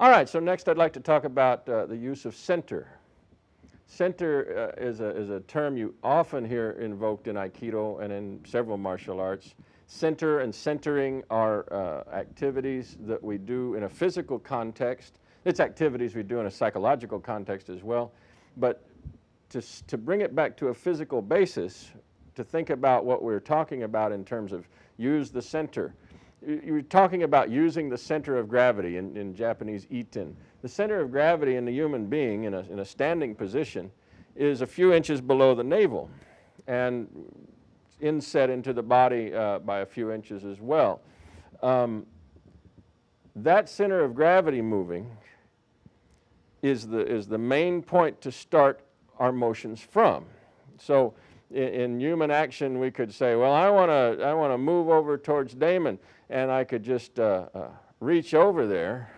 All right, so next I'd like to talk about the use of center. Center is a term you often hear invoked in Aikido and in several martial arts. Center and centering are activities that we do in a physical context. It's activities we do in a psychological context as well. But to bring it back to a physical basis, to think about what we're talking about in terms of use the center. You're talking about using the center of gravity, in Japanese itten. The center of gravity in the human being in a standing position is a few inches below the navel and inset into the body by a few inches as well. That center of gravity moving is the main point to start our motions from. So in human action we could say, well, I want to move over towards Damon, and I could just reach over there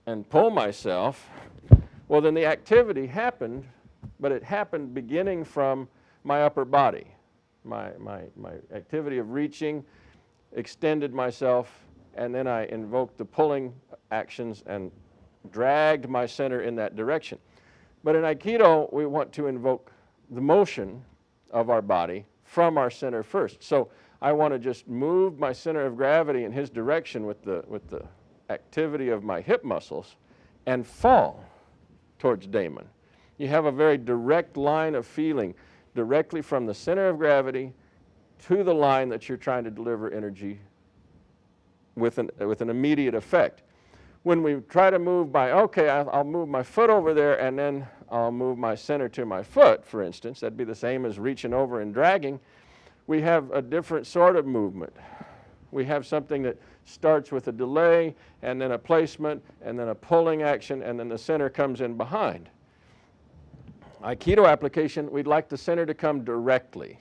and pull myself. Well, then the activity happened, but it happened beginning from my upper body. My activity of reaching, extended myself, and then I invoked the pulling actions and dragged my center in that direction. But in Aikido, we want to invoke the motion of our body from our center first. So I want to just move my center of gravity in his direction with the activity of my hip muscles and fall towards Damon. You have a very direct line of feeling directly from the center of gravity to the line that you're trying to deliver energy with an immediate effect. When we try to move by, okay, I'll move my foot over there and then I'll move my center to my foot, for instance. That'd be the same as reaching over and dragging. We have a different sort of movement. We have something that starts with a delay and then a placement and then a pulling action and then the center comes in behind. Aikido application, we'd like the center to come directly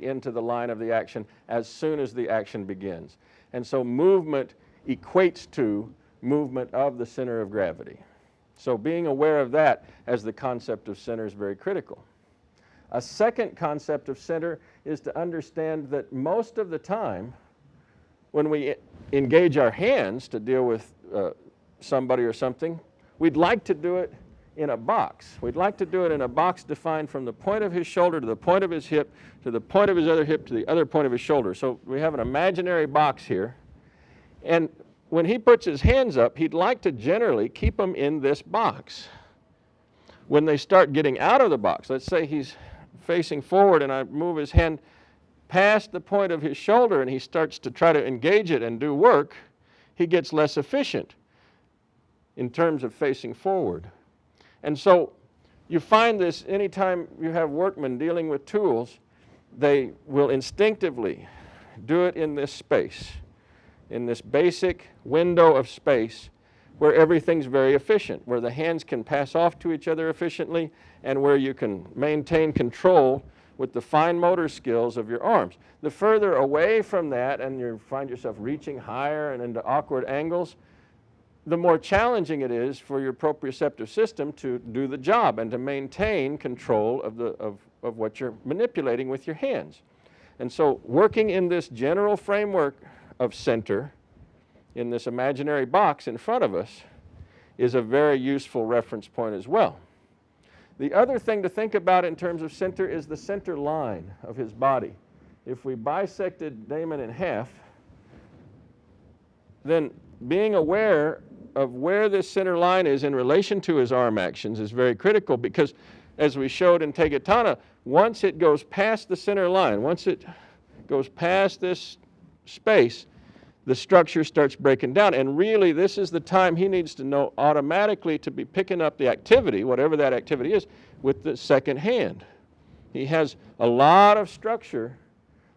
into the line of the action as soon as the action begins. And so movement equates to movement of the center of gravity. So being aware of that as the concept of center is very critical. A second concept of center is to understand that most of the time when we engage our hands to deal with somebody or something, we'd like to do it in a box. We'd like to do it in a box defined from the point of his shoulder to the point of his hip to the point of his other hip to the other point of his shoulder. So we have an imaginary box here. And when he puts his hands up, he'd like to generally keep them in this box. When they start getting out of the box, let's say he's facing forward and I move his hand past the point of his shoulder and he starts to try to engage it and do work, he gets less efficient in terms of facing forward. And so you find this anytime you have workmen dealing with tools, they will instinctively do it in this space, in this basic window of space where everything's very efficient, where the hands can pass off to each other efficiently and where you can maintain control with the fine motor skills of your arms. The further away from that and you find yourself reaching higher and into awkward angles, the more challenging it is for your proprioceptive system to do the job and to maintain control of what you're manipulating with your hands. And so working in this general framework of center, in this imaginary box in front of us, is a very useful reference point as well. The other thing to think about in terms of center is the center line of his body. If we bisected Damon in half, then being aware of where this center line is in relation to his arm actions is very critical, because as we showed in Tegatana, once it goes past the center line, once it goes past this space, the structure starts breaking down. And really, this is the time he needs to know automatically to be picking up the activity, whatever that activity is, with the second hand. He has a lot of structure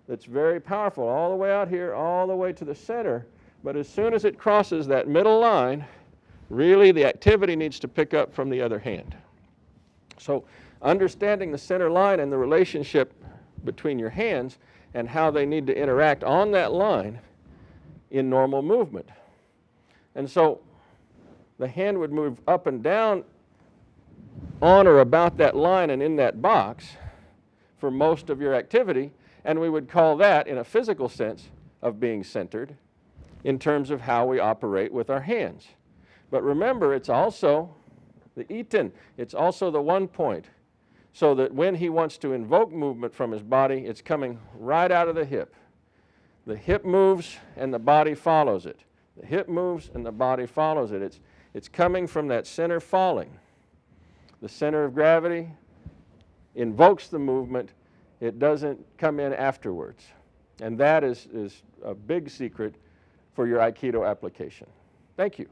that's very powerful, all the way out here, all the way to the center. But as soon as it crosses that middle line, really the activity needs to pick up from the other hand. So understanding the center line and the relationship between your hands and how they need to interact on that line in normal movement. And so the hand would move up and down on or about that line and in that box for most of your activity, and we would call that, in a physical sense, of being centered in terms of how we operate with our hands. But remember, it's also the itten. It's also the 1 point. So that when he wants to invoke movement from his body, it's coming right out of the hip. The hip moves and the body follows it. The hip moves and the body follows it. It's coming from that center falling. The center of gravity invokes the movement. It doesn't come in afterwards. And that is a big secret for your Aikido application. Thank you.